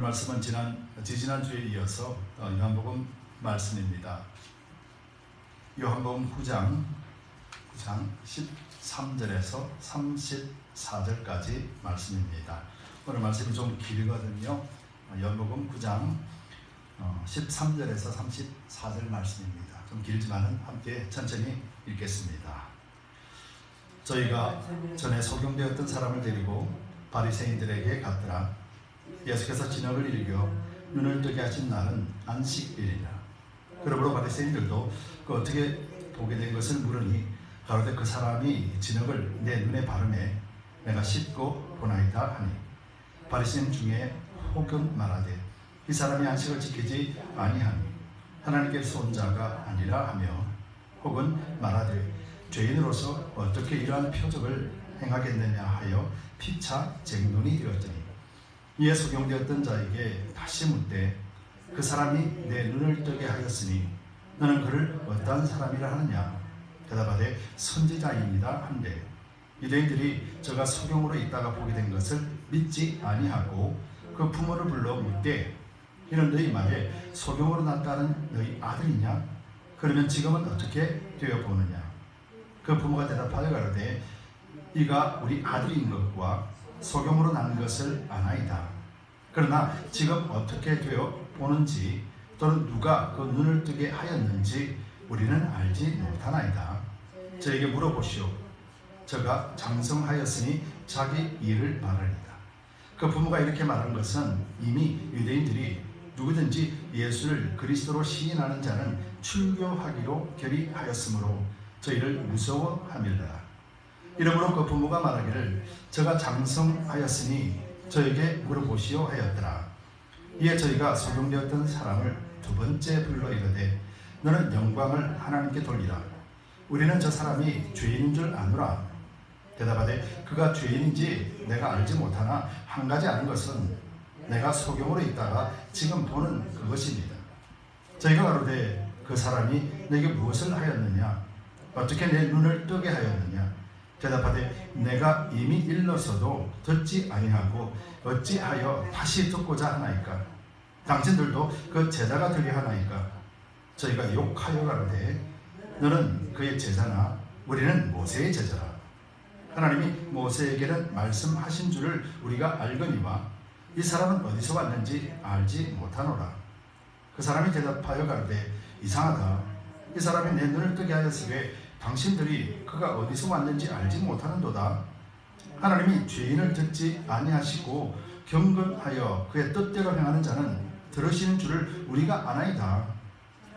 말씀은 지지난주에 이어서 요한복음 말씀입니다. 요한복음 9장 13절에서 34절까지 말씀입니다. 오늘 말씀이 좀 길거든요. 요한복음 9장 13절에서 34절 말씀입니다. 좀 길지만은 함께 천천히 읽겠습니다. 저희가 전에 소경되었던 사람을 데리고 바리새인들에게 갔더라. 예수께서 진흙을 일겨 눈을 뜨게 하신 날은 안식일이라. 그러므로 바리새인들도 그 어떻게 보게 된 것을 물으니 가로되 그 사람이 진흙을 내 눈에 바르매 내가 씻고 보나이다 하니, 바리새인 중에 혹은 말하되 이 사람이 안식을 지키지 아니하니 하나님께서 온 자가 아니라 하며, 혹은 말하되 죄인으로서 어떻게 이러한 표적을 행하겠느냐 하여 피차 쟁론이 되었더니, 이에 소경되었던 자에게 다시 묻되 그 사람이 내 눈을 뜨게 하였으니 너는 그를 어떠한 사람이라 하느냐? 대답하되 선지자입니다 한데, 유대인들이 저가 소경으로 있다가 보게 된 것을 믿지 아니하고 그 부모를 불러 묻되 이는 너희 말에 소경으로 났다는 너희 아들이냐? 그러면 지금은 어떻게 되어 보느냐? 그 부모가 대답하여 가로되 이가 우리 아들인 것과 소경으로 난 것을 아나이다. 그러나 지금 어떻게 되어 보는지 또는 누가 그 눈을 뜨게 하였는지 우리는 알지 못하나이다. 저에게 물어보시오. 저가 장성하였으니 자기 일을 말하리다. 그 부모가 이렇게 말한 것은 이미 유대인들이 누구든지 예수를 그리스도로 시인하는 자는 출교하기로 결의하였으므로 저희를 무서워함이라. 이러므로 그 부모가 말하기를 저가 장성하였으니 저에게 물어보시오 하였더라. 이에 저희가 소경되었던 사람을 두 번째 불러 이르되 너는 영광을 하나님께 돌리라. 우리는 저 사람이 죄인인 줄 아노라. 대답하되 그가 죄인인지 내가 알지 못하나 한 가지 아는 것은 내가 소경으로 있다가 지금 보는 그것입니다. 저희가 가로되 그 사람이 내게 무엇을 하였느냐? 어떻게 내 눈을 뜨게 하였느냐? 대답하되 내가 이미 일러서도 듣지 아니하고 어찌하여 다시 듣고자 하나이까? 당신들도 그 제자가 되려 하나이까? 저희가 욕하여 가로되 너는 그의 제자나 우리는 모세의 제자라. 하나님이 모세에게는 말씀하신 줄을 우리가 알거니와 이 사람은 어디서 왔는지 알지 못하노라. 그 사람이 대답하여 가로되 이상하다. 이 사람이 내 눈을 뜨게 하였으되 당신들이 그가 어디서 왔는지 알지 못하는도다. 하나님이 죄인을 듣지 아니하시고 경건하여 그의 뜻대로 행하는 자는 들으시는 줄을 우리가 아나이다.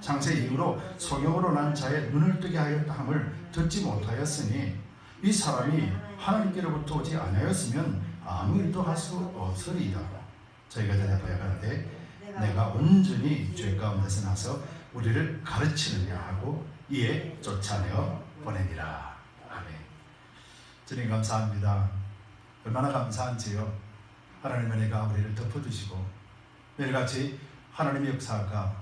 창세 이후로 소경으로 난 자의 눈을 뜨게 하였다 함을 듣지 못하였으니 이 사람이 하나님께로부터 오지 아니하였으면 아무 일도 할 수 없으리이다. 저희가 대답하여 가로되 내가 온전히 죄 가운데서 나서 우리를 가르치느냐 하고 이에 쫓아내어 보내니라. 아멘. 주님 감사합니다. 얼마나 감사한지요. 하나님의 은혜가 우리를 덮어주시고 매일같이 하나님의 역사가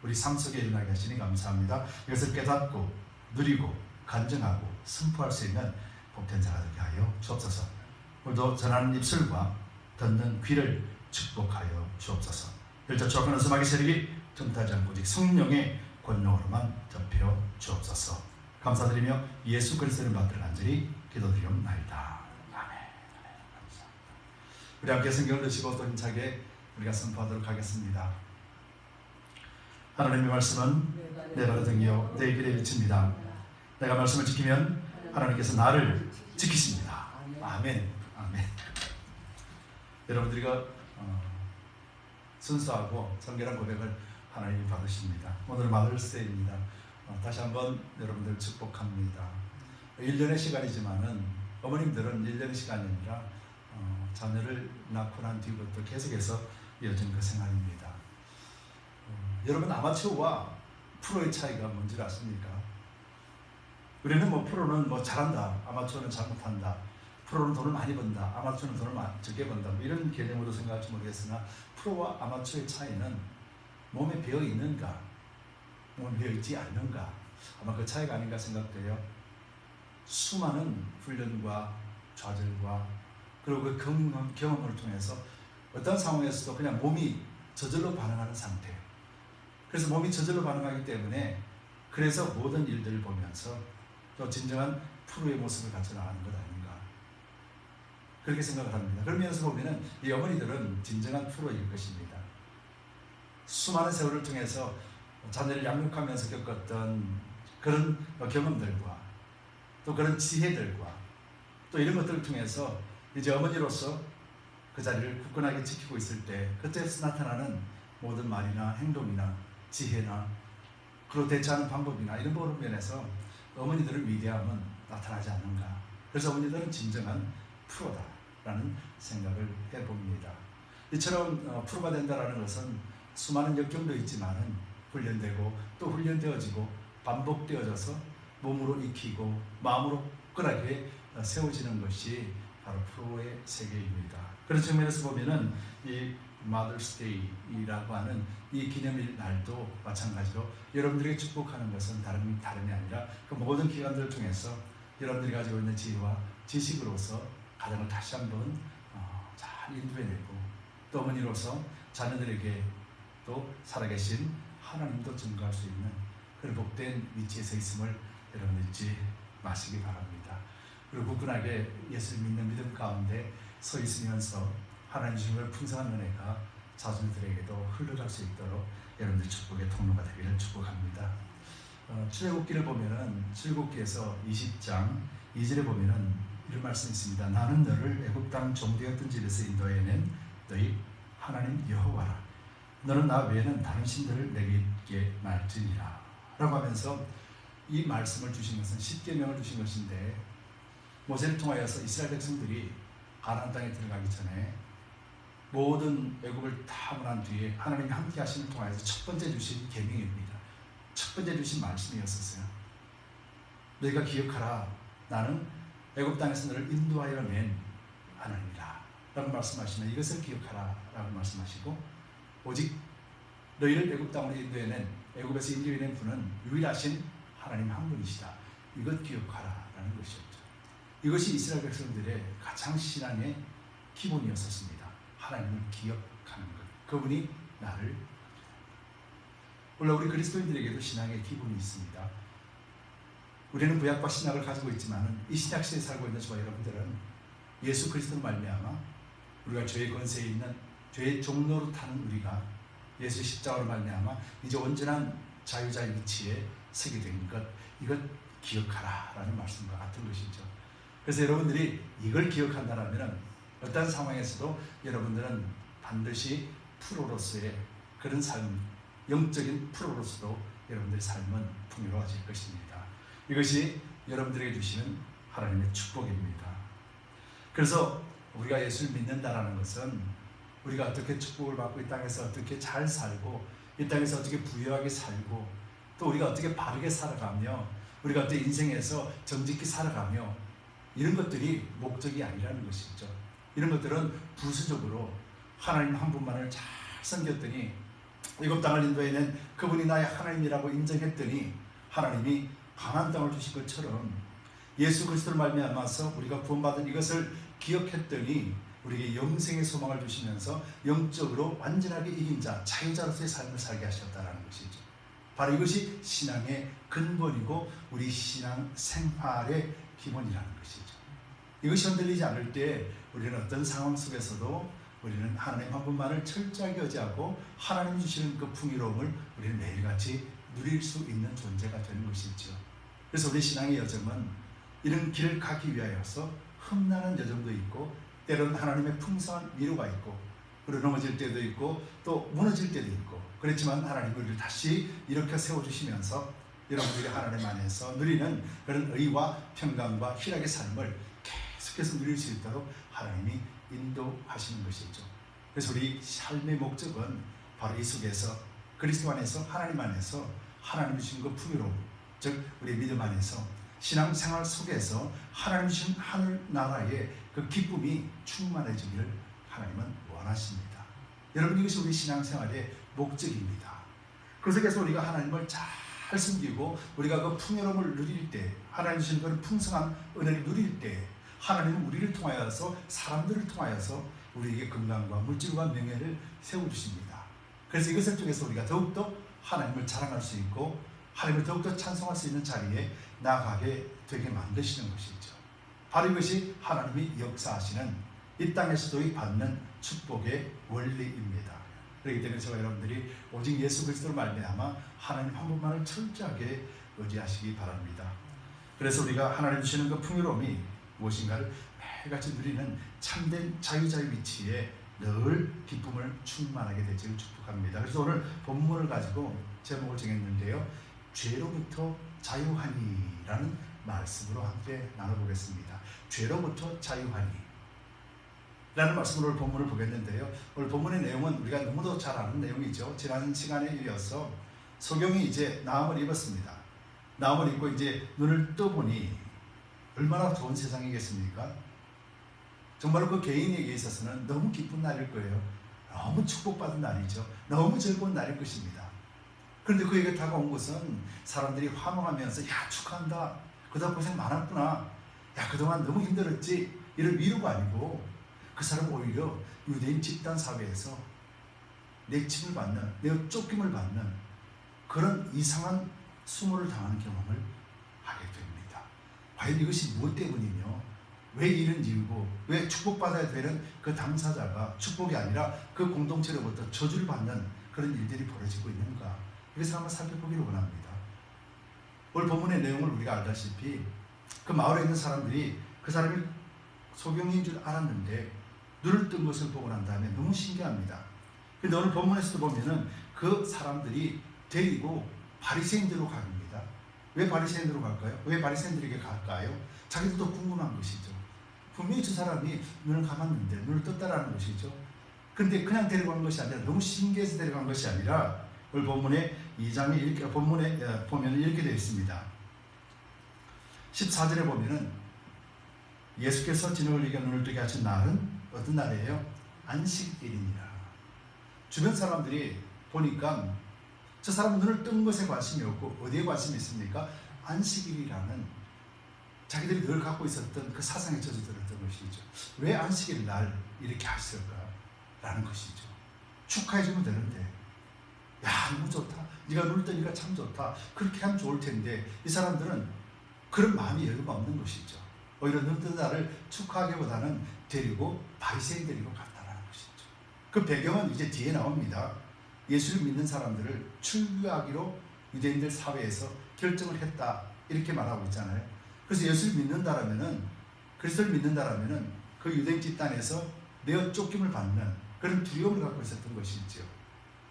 우리 삶 속에 일어나게 하시니 감사합니다. 이것을 깨닫고 누리고 간증하고 선포할 수 있는 복된 자가 되게 하여 주옵소서. 오늘도 전하는 입술과 듣는 귀를 축복하여 주옵소서. 일절 조건 웃음하기 세력이 틈타지 않고 오직 성령의 권능으로만 덮여 주옵소서. 감사드리며 예수 그리스도를 받들어 간절히 기도드리옵나이다. 아멘. 우리 함께 성경을 드시고 또 힘차게 우리가 선포하도록 하겠습니다. 하나님의 말씀은 내 발의 등이요 내 길의 빛입니다. 내가 말씀을 지키면 하나님께서 나를 지키십니다. 아멘. 아멘. 여러분들이 순수하고 정결한 고백을 하나님이 받으십니다. 오늘 마더스데이입니다. 다시 한번 여러분들 축복합니다. 1년의 시간이지만은 어머님들은 1년의 시간이 아니라 자녀를 낳고 난 뒤부터 계속해서 이어진 그 생활입니다. 여러분 아마추어와 프로의 차이가 뭔지 아십니까? 우리는 프로는 잘한다, 아마추어는 잘못한다, 프로는 돈을 많이 번다, 아마추어는 돈을 적게 번다, 이런 개념으로 생각할지 모르겠으나 프로와 아마추어의 차이는 몸에 배어 있는가, 몸에 배어 있지 않는가, 아마 그 차이가 아닌가 생각돼요. 수많은 훈련과 좌절과 그리고 그 경험을 통해서 어떤 상황에서도 그냥 몸이 저절로 반응하는 상태. 그래서 몸이 저절로 반응하기 때문에 그래서 모든 일들을 보면서 또 진정한 프로의 모습을 갖춰 나가는 것 아닌가, 그렇게 생각을 합니다. 그런 면에서 보면은 이 어머니들은 진정한 프로일 것입니다. 수많은 세월을 통해서 자녀를 양육하면서 겪었던 그런 경험들과 또 그런 지혜들과 또 이런 것들을 통해서 이제 어머니로서 그 자리를 굳건하게 지키고 있을 때 그때서 나타나는 모든 말이나 행동이나 지혜나 그리고 대처하는 방법이나 이런 면에서 어머니들의 위대함은 나타나지 않는가. 그래서 어머니들은 진정한 프로다라는 생각을 해봅니다. 이처럼 프로가 된다는 것은 수많은 역경도 있지만은 훈련되고 또 훈련되어지고 반복되어져서 몸으로 익히고 마음으로 굳건하게 세워지는 것이 바로 프로의 세계입니다. 그런 측면에서 보면은 이 마더스데이라고 하는 이 기념일 날도 마찬가지로 여러분들에게 축복하는 것은 다름이 아니라 그 모든 기관들을 통해서 여러분들이 가지고 있는 지혜와 지식으로서 가정을 다시 한번 잘 인도해내고 또 어머니로서 자녀들에게 또 살아계신 하나님도 증거할 수 있는 그런 복된 위치에 서 있음을 여러분 잊지 마시기 바랍니다. 그리고 굳건하게 예수를 믿는 믿음 가운데 서 있으면서 하나님 주님의 풍성한 은혜가 자손들에게도 흘러갈 수 있도록 여러분들 축복의 통로가 되기를 축복합니다. 출애굽기를 보면은 출애굽기에서 20장 2절에 보면은 이런 말씀이 있습니다. 나는 너를 애굽 땅 종되었던 집에서 인도해낸 너희 하나님 여호와라. 너는 나 외에는 다른 신들을 내게 있게 말지니라 라고 하면서 이 말씀을 주신 것은 십계명을 주신 것인데, 모세를 통하여서 이스라엘 백성들이 가나안 땅에 들어가기 전에 모든 애굽을 다 문한 뒤에 하나님이 함께 하심을 통하여서 첫 번째 주신 계명입니다. 첫 번째 주신 말씀이었었어요. 너희가 기억하라. 나는 애굽 땅에서 너를 인도하여 낸 하나님이라 라고 말씀하시면 이것을 기억하라 라고 말씀하시고, 오직 너희를 애굽 땅으로 인도해낸, 애굽에서 인도해낸 분은 유일하신 하나님 한 분이시다. 이것 기억하라 라는 것이었죠. 이것이 이스라엘 백성들의 가장 신앙의 기본이었었습니다. 하나님을 기억하는 것. 그분이 나를. 물론 우리 그리스도인들에게도 신앙의 기본이 있습니다. 우리는 구약과 신약을 가지고 있지만 이 신약 시대에 살고 있는 저와 여러분들은 예수 그리스도로 말미암아 우리가 죄의 권세에 있는 죄의 종로로 타는 우리가 예수 십자가로 말미암아 이제 온전한 자유자의 위치에 서게 된 것, 이것 기억하라 라는 말씀과 같은 것이죠. 그래서 여러분들이 이걸 기억한다면 어떤 상황에서도 여러분들은 반드시 프로로서의 그런 삶, 영적인 프로로서도 여러분들의 삶은 풍요로워질 것입니다. 이것이 여러분들에게 주시는 하나님의 축복입니다. 그래서 우리가 예수를 믿는다라는 것은 우리가 어떻게 축복을 받고 이 땅에서 어떻게 잘 살고 이 땅에서 어떻게 부유하게 살고 또 우리가 어떻게 바르게 살아가며 우리가 어떻게 인생에서 정직히 살아가며 이런 것들이 목적이 아니라는 것이죠. 이런 것들은 부수적으로 하나님 한 분만을 잘 섬겼더니 애굽 땅을 인도해낸 그분이 나의 하나님이라고 인정했더니 하나님이 가나안 땅을 주신 것처럼 예수 그리스도를 말미암아서 우리가 구원받은 이것을 기억했더니 우리에게 영생의 소망을 주시면서 영적으로 완전하게 이긴 자, 자유자로서의 삶을 살게 하셨다는 것이죠. 바로 이것이 신앙의 근본이고 우리 신앙 생활의 기본이라는 것이죠. 이것이 흔들리지 않을 때 우리는 어떤 상황 속에서도 우리는 하나님 한 분만을 철저하게 의지하고 하나님 주시는 그 풍요로움을 우리는 매일같이 누릴 수 있는 존재가 되는 것이죠. 그래서 우리 신앙의 여정은 이런 길을 가기 위하여서 험난한 여정도 있고 때로는 하나님의 풍성한 위로가 있고 그리고 넘어질 때도 있고 또 무너질 때도 있고, 그렇지만 하나님이 우리를 다시 일으켜 세워주시면서 여러분들이 하나님 안에서 누리는 그런 의와 평강과 희락의 삶을 계속해서 누릴 수 있도록 하나님이 인도하시는 것이죠. 그래서 우리 삶의 목적은 바로 이 속에서 그리스도 안에서 하나님 안에서 하나님 주신 그 풍요로움, 즉 우리 믿음 안에서 신앙생활 속에서 하나님 주신 하늘나라의 그 기쁨이 충만해지기를 하나님은 원하십니다. 여러분, 이것이 우리 신앙생활의 목적입니다. 그 속에서 우리가 하나님을 잘 섬기고 우리가 그 풍요로움을 누릴 때, 하나님 주신 그 풍성한 은혜를 누릴 때 하나님은 우리를 통하여서 사람들을 통하여서 우리에게 건강과 물질과 명예를 세워주십니다. 그래서 이것을 통해서 우리가 더욱더 하나님을 자랑할 수 있고 하나님을 더욱더 찬송할 수 있는 자리에 나아가게 되게 만드시는 것이죠. 바로 이것이 하나님이 역사하시는 이 땅에서도 받는 축복의 원리입니다. 그렇기 때문에 저와 여러분들이 오직 예수 그리스도로 말미암아 하나님 한 분만을 철저하게 의지하시기 바랍니다. 그래서 우리가 하나님 주시는 그 풍요로움이 무엇인가를 매일같이 누리는 참된 자유자의 위치에 늘 기쁨을 충만하게 되기를 축복합니다. 그래서 오늘 본문을 가지고 제목을 정했는데요, 죄로부터 자유하니라는 말씀으로 함께 나눠보겠습니다. 죄로부터 자유하니 라는 말씀으로 오늘 본문을 보겠는데요, 오늘 본문의 내용은 우리가 너무도 잘 아는 내용이죠. 지난 시간에 이어서 소경이 이제 나음을 입었습니다. 나음을 입고 이제 눈을 떠보니 얼마나 좋은 세상이겠습니까? 정말로 그 개인에게 있어서는 너무 기쁜 날일 거예요. 너무 축복받은 날이죠. 너무 즐거운 날일 것입니다. 그런데 그에게 다가온 것은 사람들이 환호하면서 야, 축하한다, 그동안 고생 많았구나, 야, 그동안 너무 힘들었지, 이런 위로가 아니고 그 사람은 오히려 유대인 집단 사회에서 내침을 받는, 내 쫓김을 받는 그런 이상한 수모를 당하는 경험을 하게 됩니다. 과연 이것이 무엇 때문이며 왜 이런 이유고 왜 축복받아야 되는 그 당사자가 축복이 아니라 그 공동체로부터 저주를 받는 그런 일들이 벌어지고 있는가, 이것을 한번 살펴보기를 원합니다. 오늘 본문의 내용을 우리가 알다시피 그 마을에 있는 사람들이 그 사람이 소경인 줄 알았는데 눈을 뜬 것을 보고 난 다음에 너무 신기합니다. 그런데 오늘 본문에서도 보면은 그 사람들이 데리고 바리새인들로 갑니다. 왜 바리새인들로 갈까요? 왜 바리새인들에게 갈까요? 자기들도 궁금한 것이죠. 분명히 저 사람이 눈을 감았는데 눈을 떴다라는 것이죠. 그런데 그냥 데려간 것이 아니라 너무 신기해서 데려간 것이 아니라 오늘 본문에 2장에 이렇게 본문에 보면 이렇게 되어 있습니다. 14절에 보면은 예수께서 진흙을 이겨 눈을 뜨게 하신 날은 어떤 날이에요? 안식일이니라. 주변 사람들이 보니까 저 사람은 눈을 뜬 것에 관심이 없고 어디에 관심이 있습니까? 안식일이라는 자기들이 늘 갖고 있었던 그 사상에 젖어들었던 것이죠. 왜 안식일 날 이렇게 하실까라는 것이죠. 축하해주면 되는데, 야, 너무 좋다, 네가 눈을 뜨니까 참 좋다, 그렇게 하면 좋을 텐데, 이 사람들은 그런 마음이 여유가 없는 것이죠. 오히려 눈 뜬 날을 축하하기보다는 데리고 바리새인 데리고 갔다라는 것이죠. 그 배경은 이제 뒤에 나옵니다. 예수를 믿는 사람들을 출교하기로 유대인들 사회에서 결정을 했다, 이렇게 말하고 있잖아요. 그래서 예수를 믿는다라면은, 그리스도를 믿는다라면은 그 유대인 집단에서 내어 쫓김을 받는 그런 두려움을 갖고 있었던 것이죠.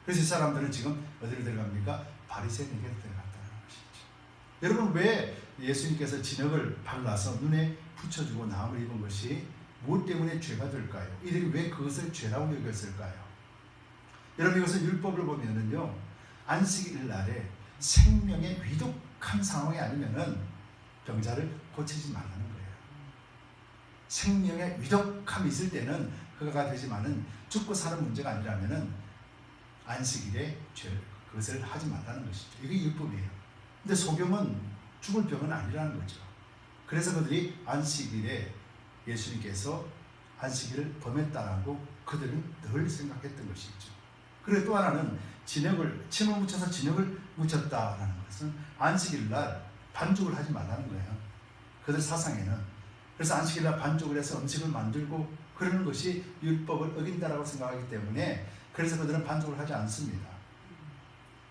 그래서 이 사람들은 지금 어디로 들어갑니까? 바리새인에게 들어갔다는 것이죠. 여러분, 왜 예수님께서 진흙을 발라서 눈에 붙여주고 나음을 입은 것이 무엇 때문에 죄가 될까요? 이들이 왜 그것을 죄라고 여겼을까요? 여러분, 이것은 율법을 보면은요, 안식일 날에 생명의 위독한 상황이 아니면은 병자를 고치지 말라는 거예요. 생명의 위독함이 있을 때는 그가 되지만은 죽고 사는 문제가 아니라면은 안식일에 그것을 하지 말라는 것이죠. 이게 율법이에요. 근데 소경은 죽을 병은 아니라는 거죠. 그래서 그들이 안식일에 예수님께서 안식일을 범했다라고 그들은 늘 생각했던 것이죠. 그리고 또 하나는 진흙을, 침을 묻혀서 진흙을 묻혔다라는 것은 안식일 날 반죽을 하지 말라는 거예요. 그들 사상에는. 그래서 안식일 날 반죽을 해서 음식을 만들고 그러는 것이 율법을 어긴다라고 생각하기 때문에, 그래서 그들은 반죽을 하지 않습니다.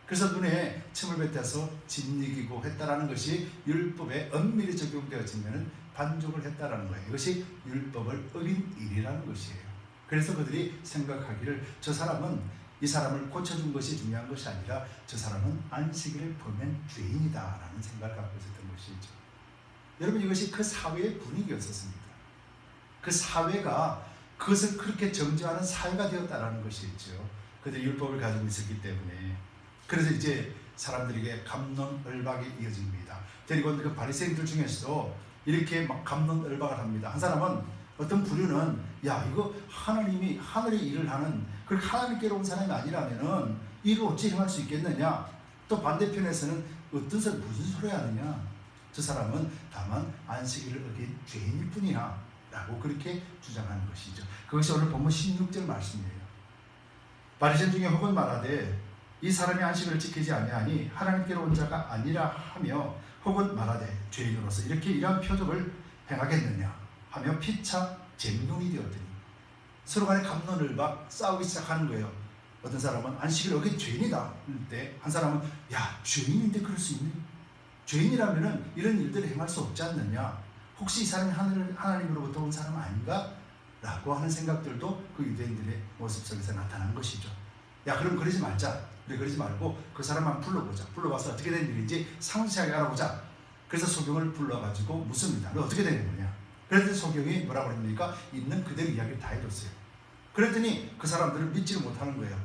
그래서 눈에 침을 뱉어서 짓이기고 했다라는 것이 율법에 엄밀히 적용되어지면 반죽을 했다라는 거예요. 이것이 율법을 어긴 일이라는 것이에요. 그래서 그들이 생각하기를 저 사람은, 이 사람을 고쳐준 것이 중요한 것이 아니라 저 사람은 안식일을 범한 죄인이다라는 생각을 갖고 있었던 것이죠. 여러분, 이것이 그 사회의 분위기였었습니다. 그 사회가 그것을 그렇게 정죄하는 사회가 되었다라는 것이죠. 그들이 율법을 가지고 있었기 때문에. 그래서 이제 사람들에게 갑론을박이 이어집니다. 그리고 그 바리새인들 중에서도 이렇게 막 갑론을박을 합니다. 한 사람은, 어떤 부류는 야, 이거 하나님이 하늘의 일을 하는, 그 하나님께로 온 사람이 아니라면은 이를 어찌 행할 수 있겠느냐. 또 반대편에서는 어떤 사람 무슨 소리 하느냐, 저 사람은 다만 안식일을 어긴 죄인일 뿐이야, 라고 그렇게 주장하는 것이죠. 그것이 오늘 본문 16절 말씀이에요. 바리새인 중에 혹은 말하되 이 사람이 안식을 지키지 아니하니 하나님께로 온 자가 아니라 하며 혹은 말하되 죄인으로서 이렇게 이러한 표적을 행하겠느냐 하며 피차 쟁론이 되었더니 서로 간에 갑론을 막 싸우기 시작하는 거예요. 어떤 사람은 안식을 어긴 죄인이다 그런데 한 사람은 야 죄인인데 그럴 수 있니? 죄인이라면 이런 일들을 행할 수 없지 않느냐? 혹시 이 사람이 하나님으로부터 온 사람 아닌가? 라고 하는 생각들도 그 유대인들의 모습 속에서 나타난 것이죠. 야 그럼 그러지 말자. 우리 그러지 말고 그 사람만 불러보자. 불러봐서 어떻게 된 일인지 상세하게 알아보자. 그래서 소경을 불러가지고 묻습니다. 너 어떻게 된 거냐? 그랬더니 소경이 뭐라고 합니까? 있는 그대로 이야기를 다 해줬어요. 그랬더니 그 사람들은 믿지를 못하는 거예요.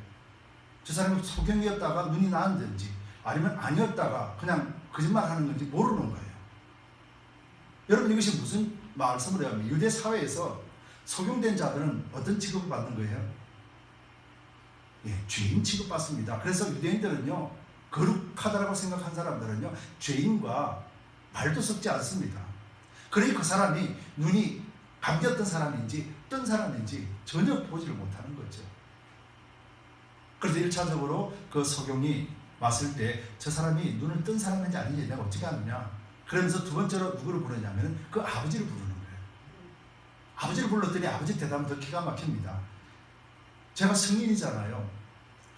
저 사람이 소경이었다가 눈이 나았는지 아니면 아니었다가 그냥 거짓말하는 건지 모르는 거예요. 여러분 이것이 무슨 말씀을 하면 유대 사회에서 소경된 자들은 어떤 취급을 받는 거예요? 예, 죄인 취급받습니다. 그래서 유대인들은요 거룩하다라고 생각한 사람들은요 죄인과 말도 섞지 않습니다. 그러니 그 사람이 눈이 감겼던 사람인지 뜬 사람인지 전혀 보지를 못하는 거죠. 그래서 1차적으로 그 소경이 왔을 때 저 사람이 눈을 뜬 사람인지 아닌지 내가 어떻게 아느냐. 그러면서 두 번째로 누구를 부르냐면 그 아버지를 부르는 거예요. 아버지를 불렀더니 아버지 대답은 더 기가 막힙니다. 제가 성인이잖아요.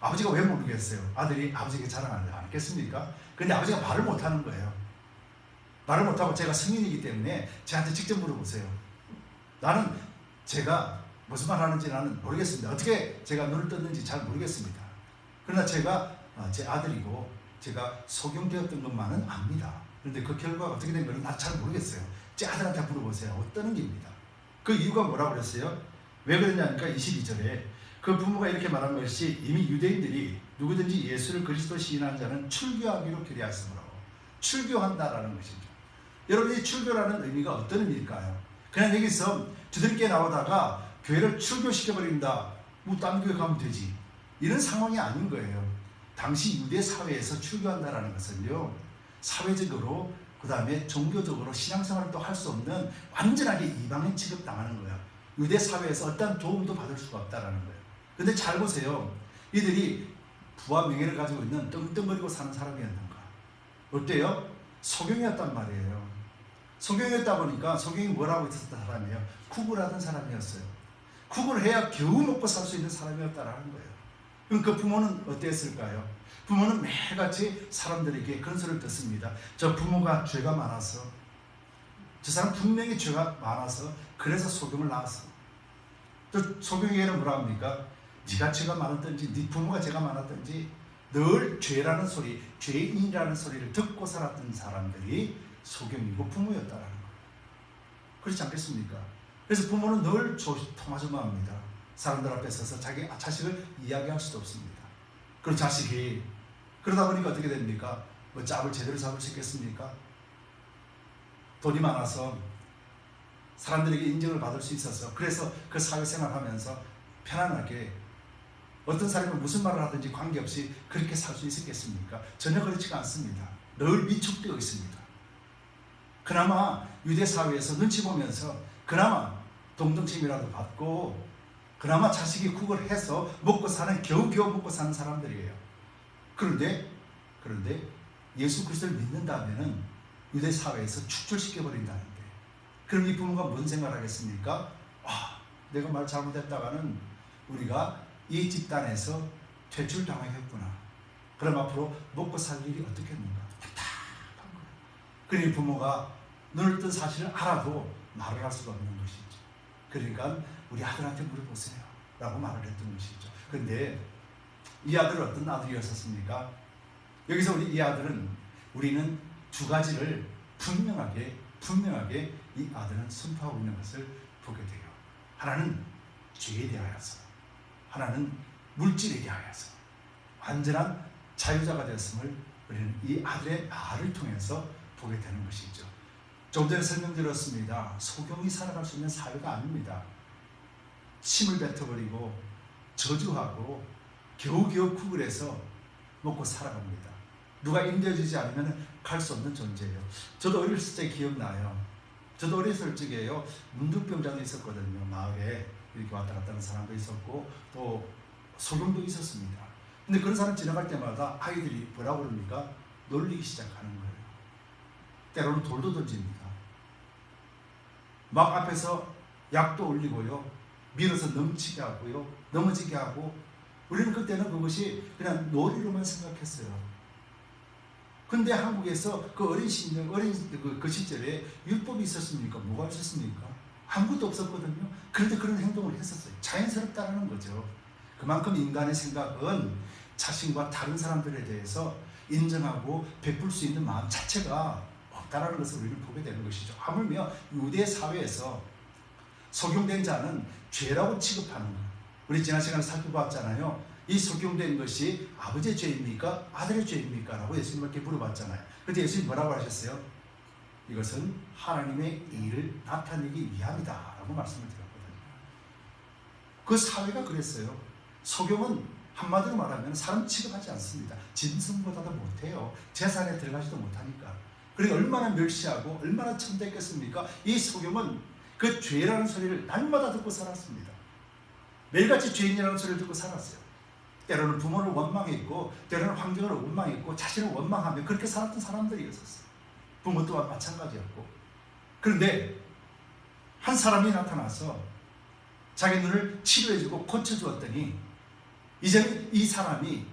아버지가 왜 모르겠어요? 아들이 아버지에게 자랑하지 않겠습니까? 그런데 아버지가 말을 못하는 거예요. 말을 못하고 제가 성인이기 때문에 저한테 직접 물어보세요. 나는 제가 무슨 말 하는지 나는 모르겠습니다. 어떻게 제가 눈을 떴는지 잘 모르겠습니다. 그러나 제가 제 아들이고 제가 소경되었던 것만은 압니다. 그런데 그 결과가 어떻게 된 건지 나 잘 모르겠어요. 제 아들한테 물어보세요. 어떤 겁니다. 그 이유가 뭐라고 그랬어요? 왜 그러냐니까 22절에 그 부모가 이렇게 말한 것이 이미 유대인들이 누구든지 예수를 그리스도 시인한 자는 출교하기로 결의하였으므로 출교한다라는 것이죠. 여러분이 출교라는 의미가 어떤 의미일까요? 그냥 여기서 두들겨 나오다가 교회를 출교시켜버린다. 뭐 딴 교회 가면 되지. 이런 상황이 아닌 거예요. 당시 유대 사회에서 출교한다라는 것은요. 사회적으로 그 다음에 종교적으로 신앙생활을 또 할 수 없는 완전하게 이방인 취급당하는 거예요. 유대 사회에서 어떤 도움도 받을 수가 없다라는 거예요. 근데 잘 보세요. 이들이 부와 명예를 가지고 있는 떵떵거리고 사는 사람이었는가? 어때요? 소경이었단 말이에요. 소경이었다 보니까 소경이 뭐라고 있었던 사람이에요? 쿡을 하던 사람이었어요. 쿡을 해야 겨우 먹고 살 수 있는 사람이었다라는 거예요. 그럼 그 부모는 어땠을까요? 부모는 매일같이 사람들에게 그런 소리를 듣습니다. 저 부모가 죄가 많아서, 저 사람 분명히 죄가 많아서 그래서 소경을 낳았어. 또 소경에게는 뭐라 합니까? 네가 죄가 많았든지 네 부모가 죄가 많았든지 늘 죄라는 소리, 죄인이라는 소리를 듣고 살았던 사람들이 소경이고 부모였다라는 거예요. 그렇지 않겠습니까? 그래서 부모는 늘 통화조마합니다. 사람들 앞에 서서 자기 자식을 이야기할 수도 없습니다. 그런 자식이 그러다 보니까 어떻게 됩니까? 뭐 짭을 제대로 잡을 수 있겠습니까? 돈이 많아서 사람들에게 인정을 받을 수 있어서 그래서 그 사회생활 하면서 편안하게 어떤 사람이 무슨 말을 하든지 관계없이 그렇게 살 수 있었겠습니까? 전혀 그렇지가 않습니다. 늘 위축되어 있습니다. 그나마 유대 사회에서 눈치 보면서 그나마 동정심이라도 받고 그나마 자식이 국을 해서 먹고 사는 겨우겨우 먹고 사는 사람들이에요. 그런데 예수 그리스도를 믿는다면은 유대 사회에서 축출시켜버린다는데 그럼 이 부모가 뭔 생각을 하겠습니까? 내가 말 잘못했다가는 우리가 이 집단에서 퇴출당하겠구나. 그럼 앞으로 먹고 살 일이 어떻겠는가? 답답한 거예요. 그러니 부모가 눈을 뜬 사실을 알아도 말을 할 수가 없는 것이죠. 그러니까 우리 아들한테 물어보세요 라고 말을 했던 것이죠. 그런데 이 아들은 어떤 아들이었습니까? 여기서 우리는 두 가지를 분명하게 이 아들은 선포하고 있는 것을 보게 돼요. 하나는 죄에 대하여서, 하나는 물질에 대하여서 완전한 자유자가 되었음을 우리는 이 아들의 말을 통해서 보게 되는 것이죠. 좀 전에 설명드렸습니다. 소경이 살아갈 수 있는 사회가 아닙니다. 침을 뱉어버리고 저주하고 겨우겨우 쿡을 해서 먹고 살아갑니다. 누가 인도해주지 않으면 갈 수 없는 존재예요. 저도 어렸을 때 기억나요. 저도 어렸을 적에요, 문득병자도 있었거든요. 마을에 이렇게 왔다 갔다 하는 사람도 있었고 또 소경도 있었습니다. 근데 그런 사람 지나갈 때마다 아이들이 뭐라고 그럽니까? 놀리기 시작하는 거예요. 때로는 돌도 던집니다. 막 앞에서 약도 올리고요, 밀어서 넘치게 하고요, 넘어지게 하고. 우리는 그때는 그것이 그냥 놀이로만 생각했어요. 근데 한국에서 그 어린 그 시절에 율법이 있었습니까? 뭐가 있었습니까? 아무것도 없었거든요. 그런데 그런 행동을 했었어요. 자연스럽다는 거죠. 그만큼 인간의 생각은 자신과 다른 사람들에 대해서 인정하고 베풀 수 있는 마음 자체가 없다라는 것을 우리는 보게 되는 것이죠. 하물며 유대 사회에서 속용된 자는 죄라고 취급하는 거예요. 우리 지난 시간에 살펴봤잖아요. 이 속용된 것이 아버지의 죄입니까? 아들의 죄입니까? 라고 예수님께 물어봤잖아요. 그때 예수님 뭐라고 하셨어요? 이것은 하나님의 일을 나타내기 위함이다 라고 말씀을 드렸거든요. 그 사회가 그랬어요. 속용은 한마디로 말하면 사람 취급하지 않습니다. 짐승보다도 못해요. 재산에 들어가지도 못하니까. 그리고 얼마나 멸시하고 얼마나 천대했겠습니까? 이 속용은 그 죄라는 소리를 날마다 듣고 살았습니다. 매일같이 죄인이라는 소리를 듣고 살았어요. 때로는 부모를 원망했고 때로는 환경을 원망했고 자신을 원망하며 그렇게 살았던 사람들이었어요. 부모 또한 마찬가지였고. 그런데 한 사람이 나타나서 자기 눈을 치료해주고 고쳐주었더니 이제는 이 사람이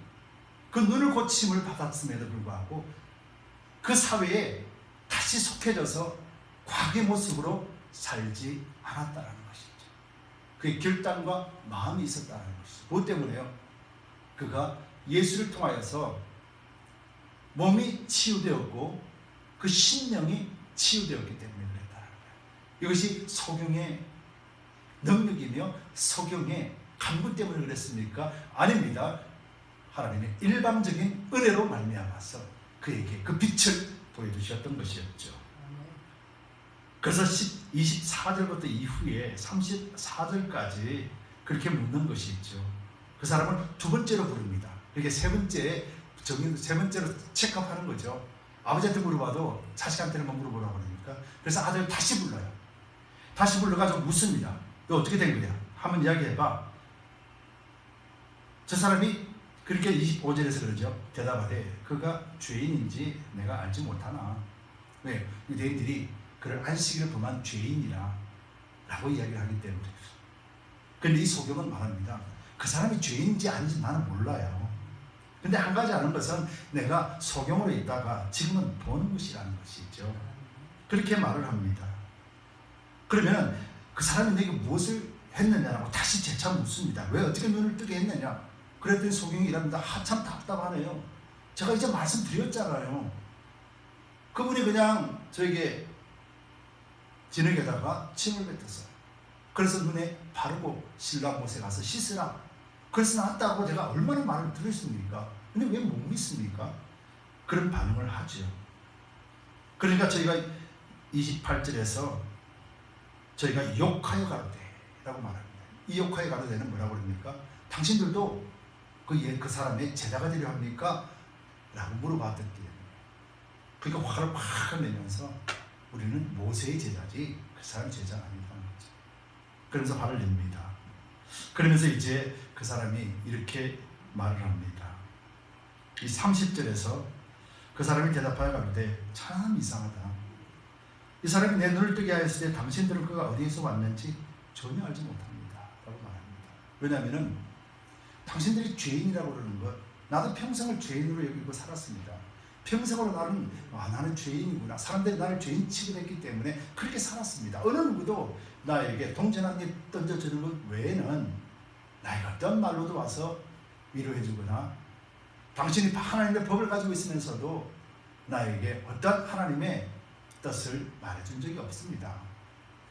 그 눈을 고침을 받았음에도 불구하고 그 사회에 다시 속해져서 과거의 모습으로 살지 않았다는 것이죠. 그의 결단과 마음이 있었다는 것이죠. 무엇 때문에요? 그가 예수를 통하여서 몸이 치유되었고 그 심령이 치유되었기 때문에 그랬다는 거예요. 이것이 속용의 능력이며 속용의 간구 때문에 그랬습니까? 아닙니다. 하나님의 일방적인 은혜로 말미암아서 그에게 그 빛을 보여주셨던 것이었죠. 그래서 24절부터 이후에 34절까지 그렇게 묻는 것이 있죠. 그 사람을 두 번째로 부릅니다. 이렇게 세 번째로 체크하는 거죠. 아버지한테 물어봐도 자식한테는 물어보라고 그러니까. 그래서 아들 다시 불러요. 다시 불러가지고 묻습니다. 너 어떻게 된 거야? 한번 이야기해봐. 저 사람이 그렇게 25절에서 그러죠. 대답하되 그가 죄인인지 내가 알지 못하나. 왜? 유대인들이 그를 안식일을 범한 죄인이라 라고 이야기를 하기 때문에. 그런데 이 소경은 말합니다. 그 사람이 죄인인지 아닌지 나는 몰라요. 근데 한 가지 아는 것은 내가 소경으로 있다가 지금은 보는 것이라는 것이죠. 그렇게 말을 합니다. 그러면 그 사람이 내게 무엇을 했느냐라고 다시 재차 묻습니다. 왜 어떻게 눈을 뜨게 했느냐? 그랬더니 소경이 이랍니다. 참 답답하네요. 제가 이제 말씀드렸잖아요. 그분이 그냥 저에게 진흙에다가 침을 뱉었어요. 그래서 눈에 바르고 신랑 못에 가서 씻으라. 그래서 낫다고 제가 얼마나 말을 들었습니까? 근데 왜 못 믿습니까? 그런 반응을 하죠. 그러니까 저희가 28절에서 저희가 욕하여 가로되 라고 말합니다. 이 욕하여 가로되는 뭐라고 그럽니까? 당신들도 그 사람의 제자가 되려 합니까? 라고 물어봤던 게, 그러니까 화를 확 내면서 우리는 모세의 제자지 그 사람 제자가 아니라는 거죠. 그러면서 화를 냅니다. 그러면서 이제 그 사람이 이렇게 말을 합니다. 이 30절에서 그 사람이 대답하여 가로되 참 이상하다. 이 사람이 내 눈을 뜨게 하였을 때 당신들은 그가 어디에서 왔는지 전혀 알지 못합니다 라고 말합니다. 왜냐하면 당신들이 죄인이라고 그러는 것, 나도 평생을 죄인으로 여기고 살았습니다. 평생으로 나는 죄인이구나. 사람들이 나를 죄인 취급했기 때문에 그렇게 살았습니다. 어느 누구도 나에게 동전한입 던져주는 것 외에는 나에게 어떤 말로도 와서 위로해주거나 당신이 하나님의 법을 가지고 있으면서도 나에게 어떤 하나님의 뜻을 말해준 적이 없습니다.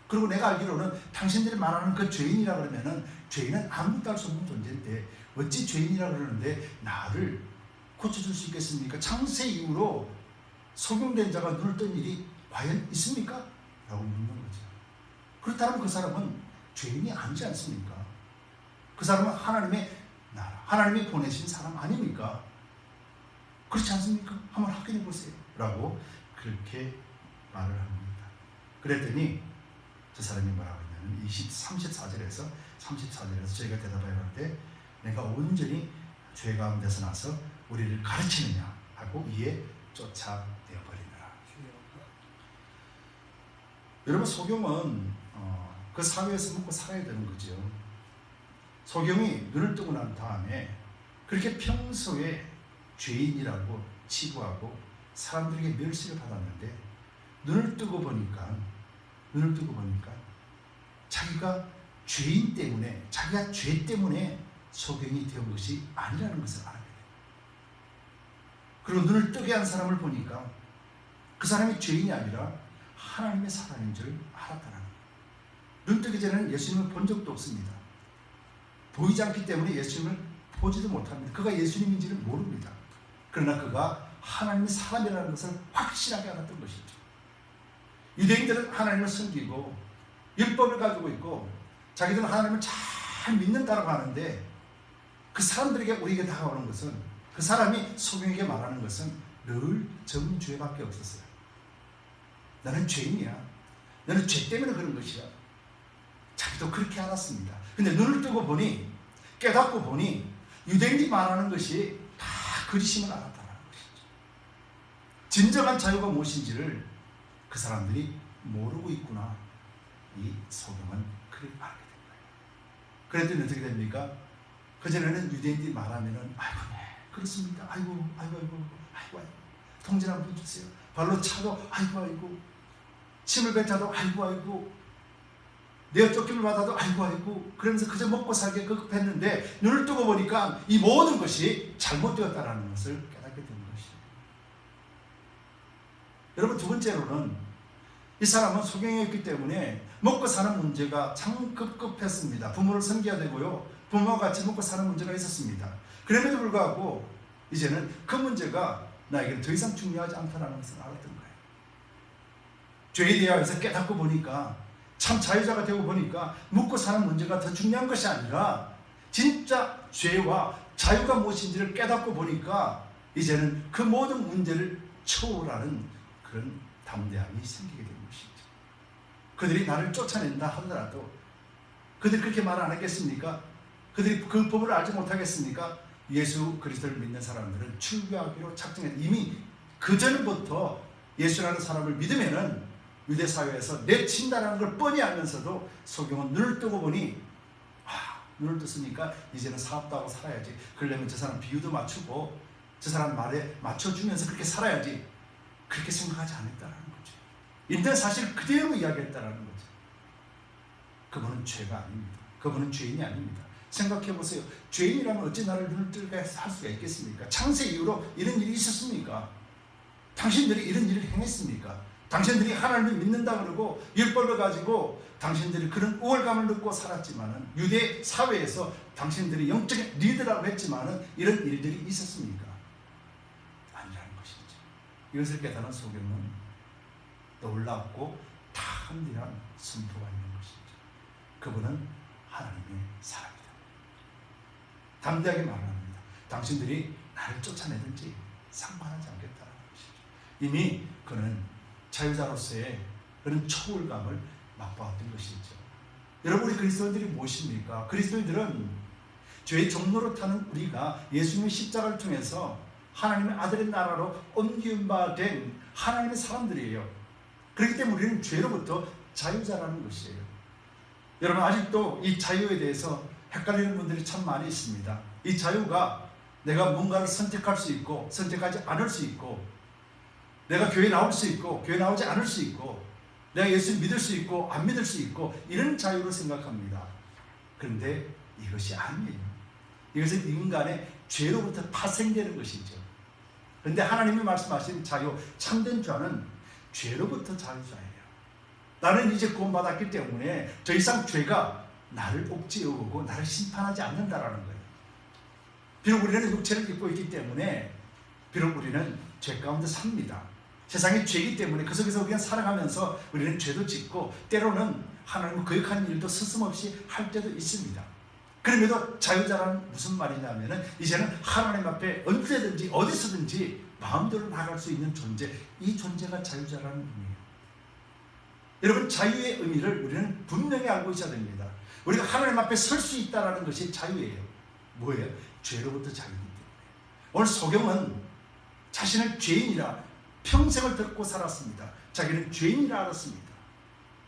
그리고 내가 알기로는 당신들이 말하는 그 죄인이라 그러면은 죄인은 아무것도 할 수 없는 존재인데 어찌 죄인이라 그러는데 나를 고쳐줄 수 있겠습니까? 창세 이후로 소경된 자가 눈을 뜬 일이 과연 있습니까? 라고 묻는 거죠. 그렇다면 그 사람은 죄인이 아니지 않습니까? 그 사람은 하나님의 나라, 하나님이 보내신 사람 아닙니까? 그렇지 않습니까? 한번 확인해 보세요 라고 그렇게 말을 합니다. 그랬더니 저 사람이 뭐라고 했냐면 34절에서 저희가 대답하여 하는데 내가 온전히 죄 가운데서 나서 우리를 가르치느냐 하고 이에 쫓아내어 버리느라. 여러분, 소경은 그 사회에서 먹고 살아야 되는 거죠. 소경이 눈을 뜨고 난 다음에 그렇게 평소에 죄인이라고 치부하고 사람들에게 멸시를 받았는데 눈을 뜨고 보니까 자기가 죄인 때문에, 자기가 죄 때문에 소경이 된 것이 아니라는 것을 알게 돼요. 그리고 눈을 뜨게 한 사람을 보니까 그 사람이 죄인이 아니라 하나님의 사람인 줄 알았다는 거예요. 눈 뜨기 전에는 예수님을 본 적도 없습니다. 보이지 않기 때문에 예수님을 보지도 못합니다. 그가 예수님인지를 모릅니다. 그러나 그가 하나님의 사람이라는 것을 확실하게 알았던 것이죠. 유대인들은 하나님을 섬기고 율법을 가지고 있고 자기들은 하나님을 잘 믿는다고 하는데 그 사람들에게 우리에게 다가오는 것은, 그 사람이 소경에게 말하는 것은 늘 정죄밖에 없었어요. 나는 죄인이야. 너는 죄 때문에 그런 것이야. 자기도 그렇게 알았습니다. 근데 눈을 뜨고 보니, 깨닫고 보니 유대인이 말하는 것이 다 거짓임을 알았다는 것이죠. 진정한 자유가 무엇인지를 그 사람들이 모르고 있구나. 이 소경은 그렇게 알게 된 거예요. 그랬더니 어떻게 됩니까? 그전에는 유대인들이 말하면은 아이고 네 그렇습니다. 아이고 통진 한번 주세요. 발로 차도 아이고 침을 뱉어도 아이고 내 쫓김을 받아도 아이고 그러면서 그저 먹고 살게 급했는데 눈을 뜨고 보니까 이 모든 것이 잘못되었다는 것을 깨닫게 된 것이에요. 여러분, 두 번째로는 이 사람은 소경이었기 때문에 먹고 사는 문제가 참 급급했습니다. 부모를 섬겨야 되고요, 부모와 같이 먹고 사는 문제가 있었습니다. 그럼에도 불구하고 이제는 그 문제가 나에게는 더 이상 중요하지 않다는 것을 알았던 거예요. 죄에 대하여서 깨닫고 보니까, 참 자유자가 되고 보니까 먹고 사는 문제가 더 중요한 것이 아니라 진짜 죄와 자유가 무엇인지를 깨닫고 보니까 이제는 그 모든 문제를 초월하는 그런 담대함이 생기게 된 것이죠. 그들이 나를 쫓아낸다 하더라도 그들이 그렇게 말 안 했겠습니까? 그들이 그 법을 알지 못하겠습니까? 예수 그리스도를 믿는 사람들은 출교하기로 작정했다. 이미 그 전부터 예수라는 사람을 믿으면은 유대 사회에서 내친다는 걸 뻔히 알면서도 소경은 눈을 뜨고 보니 눈을 떴으니까 이제는 사업도 하고 살아야지. 그러려면 저 사람 비유도 맞추고 저 사람 말에 맞춰주면서 그렇게 살아야지. 그렇게 생각하지 않았다는 거죠. 인데 사실 그대로 이야기했다는 거죠. 그분은 죄가 아닙니다. 그분은 죄인이 아닙니다. 생각해 보세요. 죄인이라면 어찌 나를 눈을 뜨게 할 수가 있겠습니까? 창세 이후로 이런 일이 있었습니까? 당신들이 이런 일을 행했습니까? 당신들이 하나님을 믿는다 그러고 율법을 가지고 당신들이 그런 우월감을 느끼고 살았지만은, 유대 사회에서 당신들이 영적인 리더라고 했지만은 이런 일들이 있었습니까? 아니라는 것이죠. 이것을 깨달은 소경은 놀랍고 담대한 선포가 있는 것이죠. 그분은 하나님의 사람이다. 담대하게 말합니다. 당신들이 나를 쫓아내든지 상관하지 않겠다는 것이죠. 이미 그는 자유자로서의 그런 초월감을 맛보았던 것이죠. 여러분, 우리 그리스도인들이 무엇입니까? 그리스도인들은 죄의 종로로 타는 우리가 예수님의 십자가를 통해서 하나님의 아들의 나라로 옮긴 바 된 하나님의 사람들이에요. 그렇기 때문에 우리는 죄로부터 자유자라는 것이에요. 여러분, 아직도 이 자유에 대해서 헷갈리는 분들이 참 많이 있습니다. 이 자유가 내가 뭔가를 선택할 수 있고 선택하지 않을 수 있고, 내가 교회 나올 수 있고 교회 나오지 않을 수 있고, 내가 예수를 믿을 수 있고 안 믿을 수 있고, 이런 자유로 생각합니다. 그런데 이것이 아니에요. 이것은 인간의 죄로부터 파생되는 것이죠. 그런데 하나님이 말씀하신 자유, 참된 자는 죄로부터 자유자예요. 나는 이제 구원받았기 때문에 더 이상 죄가 나를 옥죄어오고 나를 심판하지 않는다라는 거예요. 비록 우리는 육체를 입고 있기 때문에, 비록 우리는 죄 가운데 삽니다. 세상이 죄이기 때문에 그 속에서 우리가 살아가면서 우리는 죄도 짓고 때로는 하나님을 거역하는 일도 스스럼없이 할 때도 있습니다. 그럼에도 자유자란 무슨 말이냐면은 이제는 하나님 앞에 언제든지 어디서든지 마음대로 나갈 수 있는 존재, 이 존재가 자유자라는 의미예요. 여러분, 자유의 의미를 우리는 분명히 알고 있어야 됩니다. 우리가 하나님 앞에 설 수 있다는 것이 자유예요. 뭐예요? 죄로부터 자유이기 때문에. 오늘 소경은 자신을 죄인이라 평생을 듣고 살았습니다. 자기는 죄인이라 알았습니다.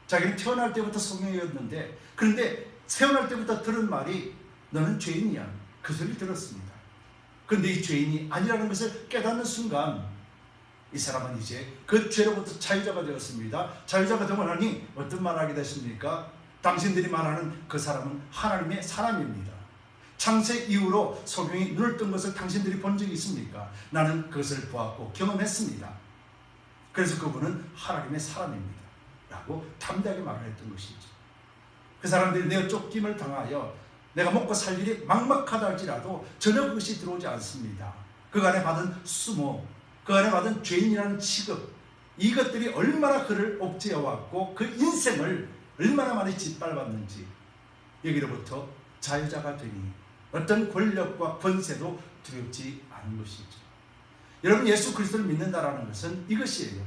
자기는 태어날 때부터 소경이었는데, 그런데 태어날 때부터 들은 말이 너는 죄인이야. 그 소리를 들었습니다. 그런데 이 죄인이 아니라는 것을 깨닫는 순간 이 사람은 이제 그 죄로부터 자유자가 되었습니다. 자유자가 되고 나니 어떤 말을 하게 됐습니까? 당신들이 말하는 그 사람은 하나님의 사람입니다. 창세 이후로 소경이 눈을 뜬 것을 당신들이 본 적이 있습니까? 나는 그것을 보았고 경험했습니다. 그래서 그분은 하나님의 사람입니다 라고 담대하게 말을 했던 것이죠. 그 사람들이 내가 쫓김을 당하여 내가 먹고 살 일이 막막하다 할지라도 전혀 그것이 들어오지 않습니다. 그 안에 받은 수모, 그 안에 받은 죄인이라는 취급, 이것들이 얼마나 그를 옥죄어왔고 그 인생을 얼마나 많이 짓밟았는지 여기로부터 자유자가 되니 어떤 권력과 권세도 두렵지 않은 것이죠. 여러분, 예수 그리스도를 믿는다라는 것은 이것이에요.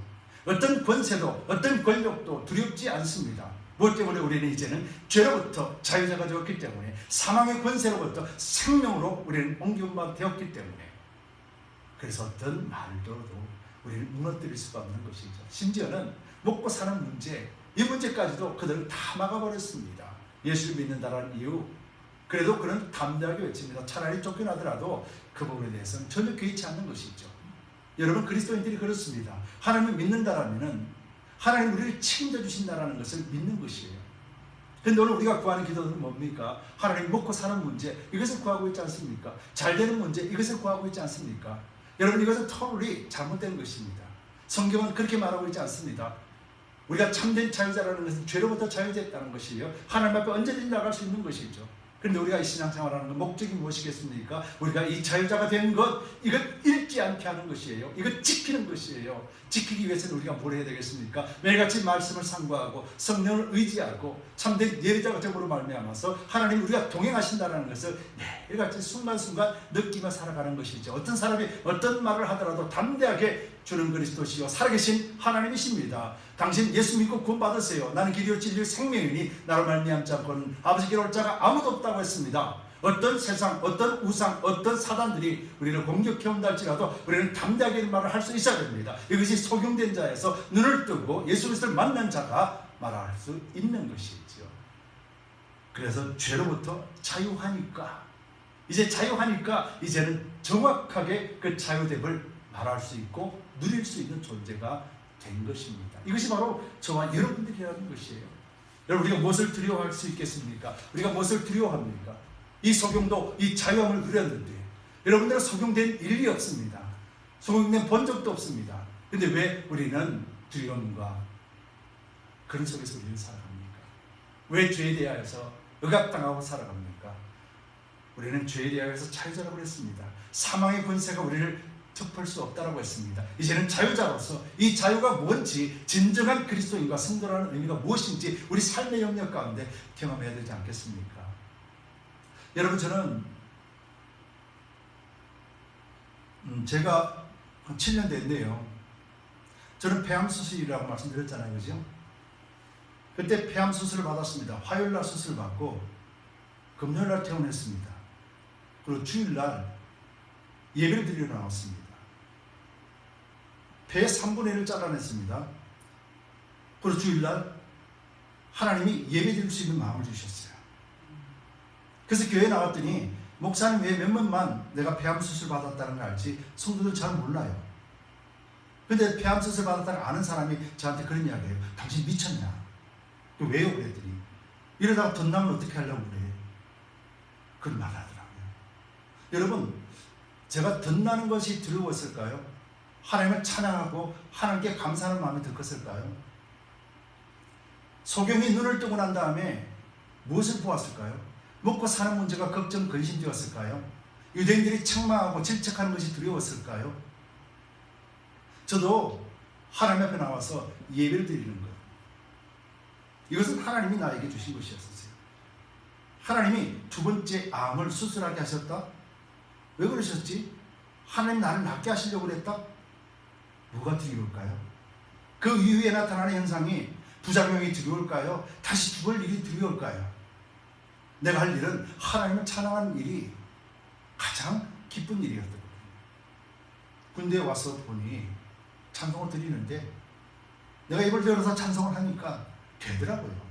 어떤 권세도 어떤 권력도 두렵지 않습니다. 무엇 때문에? 우리는 이제는 죄로부터 자유자가 되었기 때문에, 사망의 권세로부터 생명으로 우리는 옮겨만 되었기 때문에, 그래서 어떤 말도도 우리는 무너뜨릴 수가 없는 것이죠. 심지어는 먹고 사는 문제, 이 문제까지도 그들은 다 막아버렸습니다. 예수를 믿는다라는 이유. 그래도 그는 담대하게 외칩니다. 차라리 쫓겨나더라도 그 부분에 대해서는 전혀 개의치 않는 것이죠. 여러분, 그리스도인들이 그렇습니다. 하나님을 믿는다라면 하나님 우리를 책임져 주신다는 것을 믿는 것이에요. 그런데 오늘 우리가 구하는 기도는 뭡니까? 하나님 먹고 사는 문제, 이것을 구하고 있지 않습니까? 잘 되는 문제, 이것을 구하고 있지 않습니까? 여러분, 이것은 토탈이 잘못된 것입니다. 성경은 그렇게 말하고 있지 않습니다. 우리가 참된 자유자라는 것은 죄로부터 자유됐다는 것이에요. 하나님 앞에 언제든지 나갈 수 있는 것이죠. 그런데 우리가 이 신앙생활하는 것 목적이 무엇이겠습니까? 우리가 이 자유자가 된 것, 이걸 잃지 않게 하는 것이에요. 이걸 지키는 것이에요. 지키기 위해서는 우리가 뭘 해야 되겠습니까? 매일같이 말씀을 상고하고 성령을 의지하고 참된 예배자가 되므로 말미암아서 하나님 우리가 동행하신다는 것을 매일같이 순간순간 느끼며 살아가는 것이죠. 어떤 사람이 어떤 말을 하더라도 담대하게 주는 그리스도시요 살아계신 하나님이십니다. 당신 예수 믿고 구원 받으세요. 나는 길이요 진리요 생명이니 나로 말미암지 않고는 아버지께로 올 자가 아무도 없다고 했습니다. 어떤 세상, 어떤 우상, 어떤 사단들이 우리를 공격해온다 할지라도 우리는 담대하게 말을 할 수 있어야 됩니다. 이것이 소경된 자에서 눈을 뜨고 예수 그리스도를 만난 자가 말할 수 있는 것이죠. 그래서 죄로부터 자유하니까, 이제 자유하니까 이제는 정확하게 그 자유됨을 말할 수 있고 누릴 수 있는 존재가 된 것입니다. 이것이 바로 저와 여러분들이라는 것이에요. 여러분, 우리가 무엇을 두려워할 수 있겠습니까? 우리가 무엇을 두려워합니까? 이 소경도 이 자유함을 누렸는데 여러분들은 소경된 일이 없습니다. 소경된 본 적도 없습니다. 근데 왜 우리는 두려움과 그런 속에서 우리는 살아갑니까? 왜 죄에 대하여서 억압당하고 살아갑니까? 우리는 죄에 대하여서 자유자라고 했습니다. 사망의 권세가 우리를 덮을 수 없다라고 했습니다. 이제는 자유자로서 이 자유가 뭔지, 진정한 그리스도인과 성도라는 의미가 무엇인지 우리 삶의 영역 가운데 경험해야 되지 않겠습니까? 여러분, 저는 제가 7년 됐네요. 저는 폐암 수술이라고 말씀드렸잖아요, 그죠? 그때 폐암 수술을 받았습니다. 화요일날 수술을 받고 금요일날 퇴원했습니다. 그리고 주일날 예배를 드리러 나왔습니다. 폐의 3분의 1을 잘라냈습니다. 그리고 주일날 하나님이 예배 드릴 수 있는 마음을 주셨어요. 그래서 교회에 나왔더니 목사님 왜 몇몇만 내가 폐암 수술 받았다는 걸 알지 성도들 잘 몰라요. 근데 폐암 수술 받았다는 아는 사람이 저한테 그런 이야기해요. 당신 미쳤냐? 왜요? 그랬더니 이러다가 덧나면 어떻게 하려고 그래? 그런 말을 하더라고요. 여러분, 제가 덧나는 것이 두려웠을까요? 하나님을 찬양하고 하나님께 감사하는 마음이 더 컸을까요? 소경이 눈을 뜨고 난 다음에 무엇을 보았을까요? 먹고 사는 문제가 걱정, 근심되었을까요? 유대인들이 책망하고 질책하는 것이 두려웠을까요? 저도 하나님 앞에 나와서 예배를 드리는 것, 이것은 하나님이 나에게 주신 것이었어요. 하나님이 두 번째 암을 수술하게 하셨다? 왜 그러셨지? 하나님 나를 낫게 하시려고 그랬다? 뭐가 두려울까요? 그 이후에 나타나는 현상이 부작용이 두려울까요? 다시 죽을 일이 두려울까요? 내가 할 일은 하나님을 찬양하는 일이 가장 기쁜 일이었거든요. 군대에 와서 보니 찬송을 드리는데 내가 입을 열어서 찬송을 하니까 되더라고요.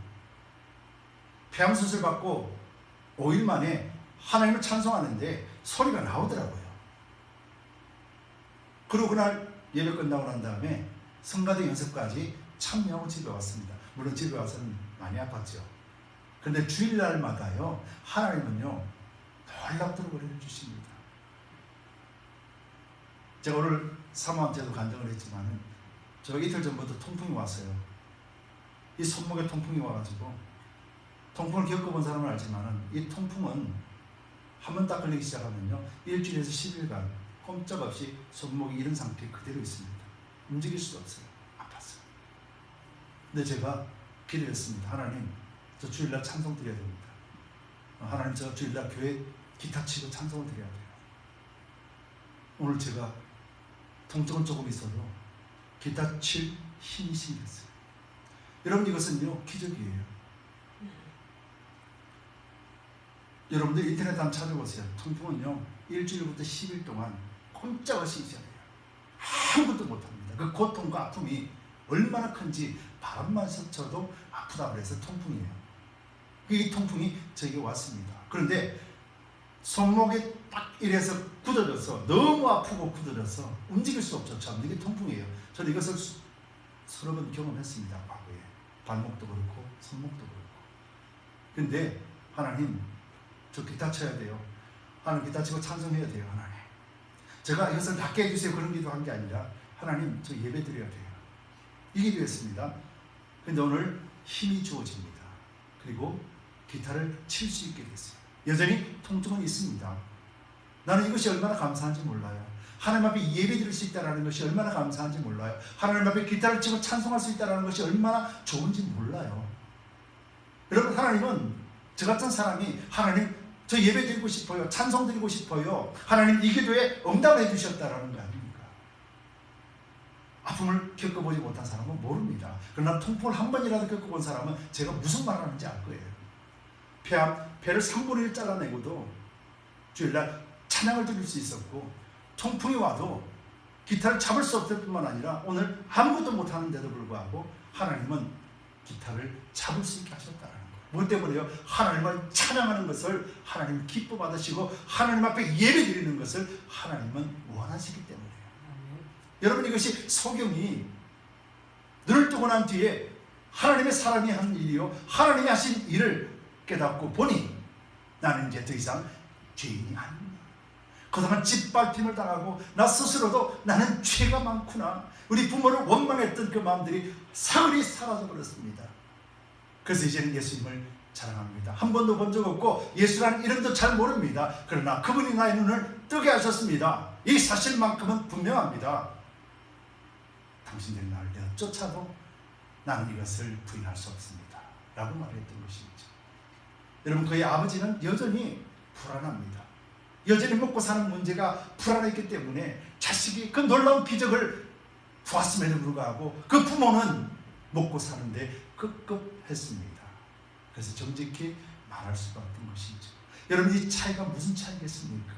폐암 수술 받고 5일 만에 하나님을 찬송하는데 소리가 나오더라고요. 그리고 그날 예배 끝나고 난 다음에 성가대 연습까지 참여하고 집에 왔습니다. 물론 집에 와서는 많이 아팠죠. 그런데 주일날마다요, 하나님은요 놀랍도록 은혜를 주십니다. 제가 오늘 사모함제도 간증을 했지만 저 이틀 전부터 통풍이 왔어요. 이 손목에 통풍이 와가지고, 통풍을 겪어본 사람은 알지만 이 통풍은 한번 딱 걸리기 시작하면요 일주일에서 10일간 꼼짝없이 손목이 이런 상태에 그대로 있습니다. 움직일 수도 없어요. 아팠어요. 근데 제가 기도했습니다. 하나님, 저 주일날 찬송 드려야 됩니다. 하나님, 저 주일날 교회 기타 치고 찬송을 드려야 돼요. 오늘 제가 통증은 조금 있어도 기타 칠 힘이 생겼어요. 여러분, 이것은요 기적이에요. 여러분들 인터넷 한번 찾아보세요. 통풍은요 일주일부터 10일 동안 꼼짝없이 있어야 돼요. 아무것도 못합니다. 그 고통과 아픔이 얼마나 큰지 바람만 스쳐도 아프다고 해서 통풍이에요. 이 통풍이 저에게 왔습니다. 그런데 손목에 딱 이래서 굳어져서 너무 아프고 굳어져서 움직일 수 없죠. 참, 이게 통풍이에요. 저는 이것을 서너 번 경험했습니다. 과거에 발목도 그렇고 손목도 그렇고. 근데 하나님, 저 기타 쳐야 돼요. 하나님, 기타 치고 찬송해야 돼요. 하나님, 제가 이것을 낫게 해주세요. 그런 기도한 게 아니라 하나님, 저 예배 드려야 돼요. 이 기도했습니다. 근데 오늘 힘이 주어집니다. 그리고 기타를 칠 수 있게 됐어요. 여전히 통증은 있습니다. 나는 이것이 얼마나 감사한지 몰라요. 하나님 앞에 예배 드릴 수 있다는 것이 얼마나 감사한지 몰라요. 하나님 앞에 기타를 치고 찬송할 수 있다는 것이 얼마나 좋은지 몰라요. 여러분, 하나님은 저 같은 사람이 하나님, 저 예배 드리고 싶어요, 찬송 드리고 싶어요, 하나님 이 기도에 응답해 주셨다라는 거 아닙니까? 아픔을 겪어보지 못한 사람은 모릅니다. 그러나 통풍을 한 번이라도 겪어본 사람은 제가 무슨 말을 하는지 알 거예요. 배를 3분의 1 잘라내고도 주일날 찬양을 드릴 수 있었고, 통풍이 와도 기타를 잡을 수 없을 뿐만 아니라 오늘 아무것도 못하는데도 불구하고 하나님은 기타를 잡을 수 있게 하셨다는 거예요. 뭐 때문에요? 하나님을 찬양하는 것을 하나님 기뻐 받으시고 하나님 앞에 예배 드리는 것을 하나님은 원하시기 때문에요. 여러분, 이것이 소경이 눈을 뜨고 난 뒤에 하나님의 사람이 하는 일이요, 하나님이 하신 일을 깨닫고 보니 나는 이제 더 이상 죄인이 아닙니다. 그동안 짓밟힘을 당하고 나 스스로도 나는 죄가 많구나, 우리 부모를 원망했던 그 마음들이 사흘이 사라져버렸습니다. 그래서 이제는 예수님을 자랑합니다. 한 번도 본 적 없고 예수라는 이름도 잘 모릅니다. 그러나 그분이 나의 눈을 뜨게 하셨습니다. 이 사실만큼은 분명합니다. 당신들이 나를 쫓아도 나는 이것을 부인할 수 없습니다 라고 말했던 것이죠. 여러분, 그의 아버지는 여전히 불안합니다. 여전히 먹고 사는 문제가 불안했기 때문에 자식이 그 놀라운 기적을 보았음에도 불구하고 그 부모는 먹고 사는데 급급했습니다. 그래서 정직히 말할 수가 없던 것이죠. 여러분, 이 차이가 무슨 차이겠습니까?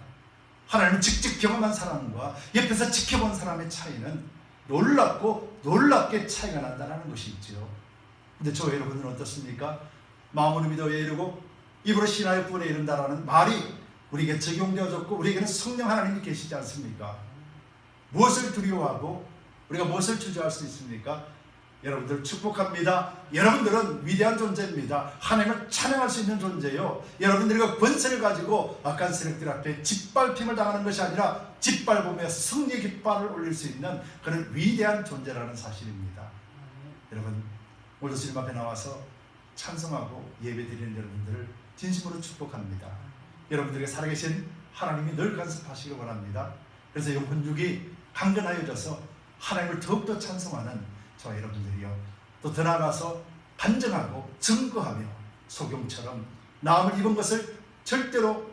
하나님을 직접 경험한 사람과 옆에서 지켜본 사람의 차이는 놀랍고 놀랍게 차이가 난다는 것이 있죠. 근데 저 여러분은 어떻습니까? 마음으로 믿어 이르고 입으로 신하여 구원에 이른다라는 말이 우리에게 적용되어졌고 우리에게는 성령 하나님이 계시지 않습니까? 무엇을 두려워하고 우리가 무엇을 주저할 수 있습니까? 여러분들 축복합니다. 여러분들은 위대한 존재입니다. 하나님을 찬양할 수 있는 존재요. 여러분들이 그 권세를 가지고 악한 세력들 앞에 짓밟힘을 당하는 것이 아니라 짓밟으며 승리의 깃발을 올릴 수 있는 그런 위대한 존재라는 사실입니다. 여러분, 오늘 주님 앞에 나와서 찬송하고 예배드리는 여러분들을 진심으로 축복합니다. 여러분들에게 살아계신 하나님이 늘 간섭하시길 원합니다. 그래서 영혼육이 강건하여져서 하나님을 더욱더 찬송하는 저와 여러분들이요, 또 더 나아가서 반증하고 증거하며 소경처럼 나음을 입은 것을 절대로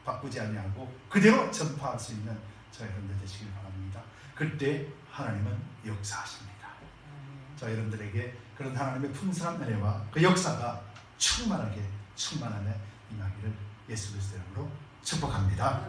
바꾸지 아니하고 그대로 전파할 수 있는 저와 여러분들 되시길 바랍니다. 그때 하나님은 역사하십니다. 저와 여러분들에게 그런 하나님의 풍성한 은혜와 그 역사가 충만하게 임하기를 예수 그리스도 이름으로 축복합니다.